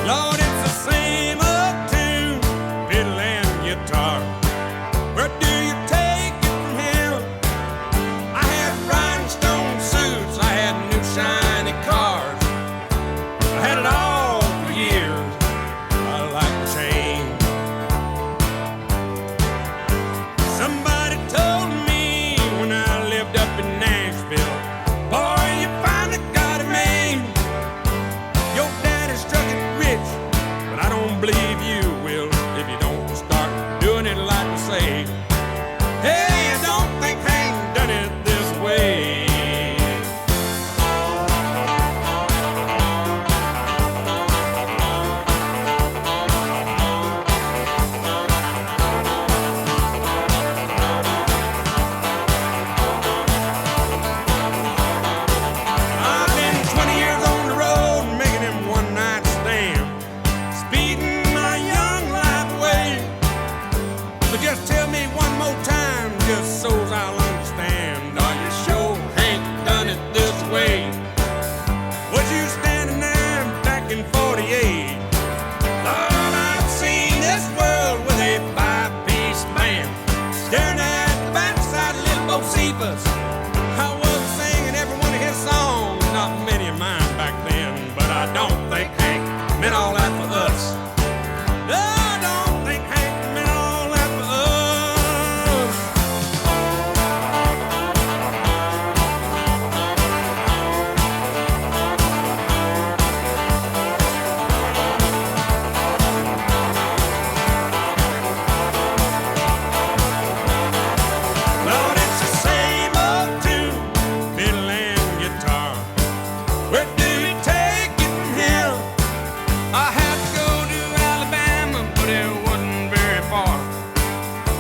Lord, it's the same old tune, fiddle and guitar. Where do you take it from here? I had rhinestone suits, I had new shiny cars. I had it all for years, I like the change. Somebody told me when I lived up in Nashville, boy, you finally got it made. Your daddy struck it rich, but I don't believe you will if you don't start doing it like we say. Hey, I don't think Hank done it this way. I've been 20 years on the road making them one night stand, speeding my young life away. So just tell me one more time, just so's I'll understand. Are you sure Hank done it this way? Was you standing there back in 48? Lord, I've seen this world with a five-piece band, staring at the backside of little Bo Cephas. I was singing every one of his songs, not many of mine back then, but I don't think Hank meant all that for us. No, I don't think Hank meant all that for us. Lord, it's the same old tune, fiddle and guitar. Where do you take it from here? I had to go to Alabama, but it wasn't very far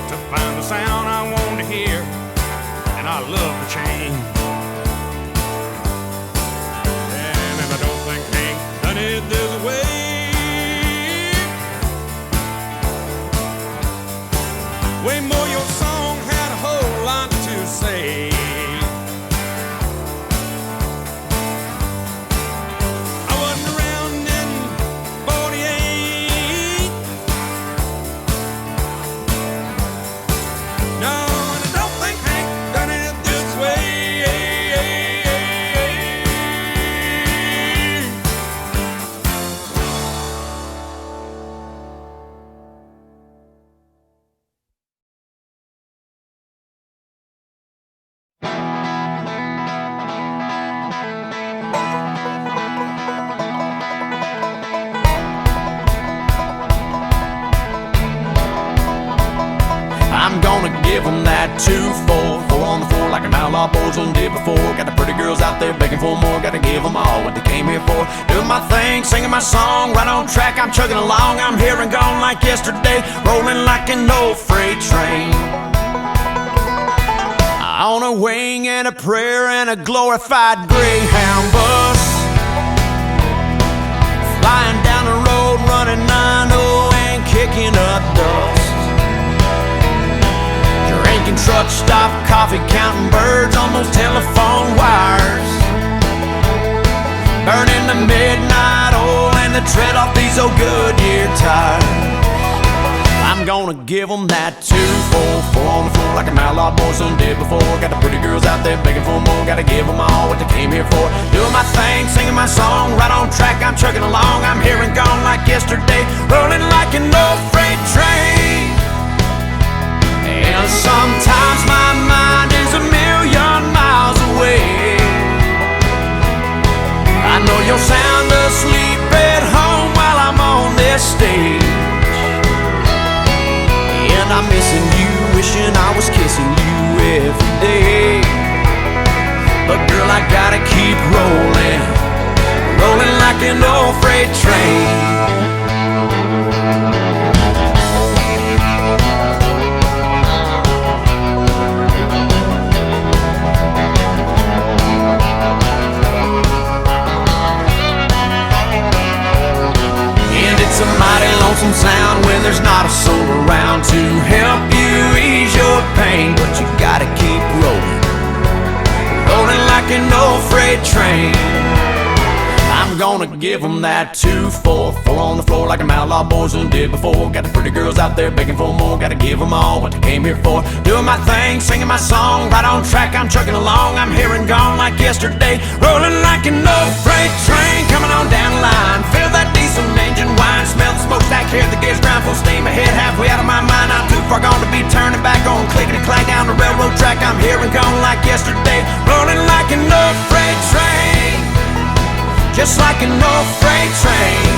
to find the sound I wanted to hear, and I love the change. And I don't think Hank done it this way. Way more, your song had a whole lot to say. I wasn't around in 48. No, and I don't think Hank done it this way. I'm gonna give them that 2-4, 4 on the floor like an outlaw boys done did before. Got the pretty girls out there begging for more, gotta give them all what they came here for. Doing my thing, singing my song, right on track, I'm chugging along. I'm here and gone like yesterday, rolling like an old freight train. On a wing and a prayer and a glorified Greyhound bus, flying down the road, running 9-0 and kicking up dust. Drinking truck stop coffee, counting birds on those telephone wires, burning the midnight oil and the tread off these old Goodyear tires. I'm gonna give them that 2-4, 4 on the floor like an outlaw boys done did before. Got the pretty girls out there begging for more, gotta give them all what they came here for. Doing my thing, singing my song, right on track, I'm chugging along. I'm here and gone like yesterday, rolling like an old freight train. And sometimes my mind is a million miles away. I know you're sound asleep at home while I'm on this stage, and I'm missing you, wishing I was kissing you every day. But girl, I gotta keep rolling, rolling like an old freight train. It's a mighty lonesome sound when there's not a soul around to help you ease your pain. But you gotta keep rolling, rolling like an old freight train. I'm I'm gonna give them that 2-4-4 on the floor like them outlaw boys done did before. Got the pretty girls out there begging for more. Gotta give them all what they came here for. Doing my thing, singing my song, right on track, I'm trucking along. I'm here and gone like yesterday, rolling like an old freight train, coming on down the line. Feel that diesel engine whine, smell the smokestack, hear the gears grind, full steam ahead, halfway out of my mind. Not too far gone to be turning back on, clickety clack down the railroad track. I'm here and gone like yesterday, rolling like an old freight train, just like an old freight train.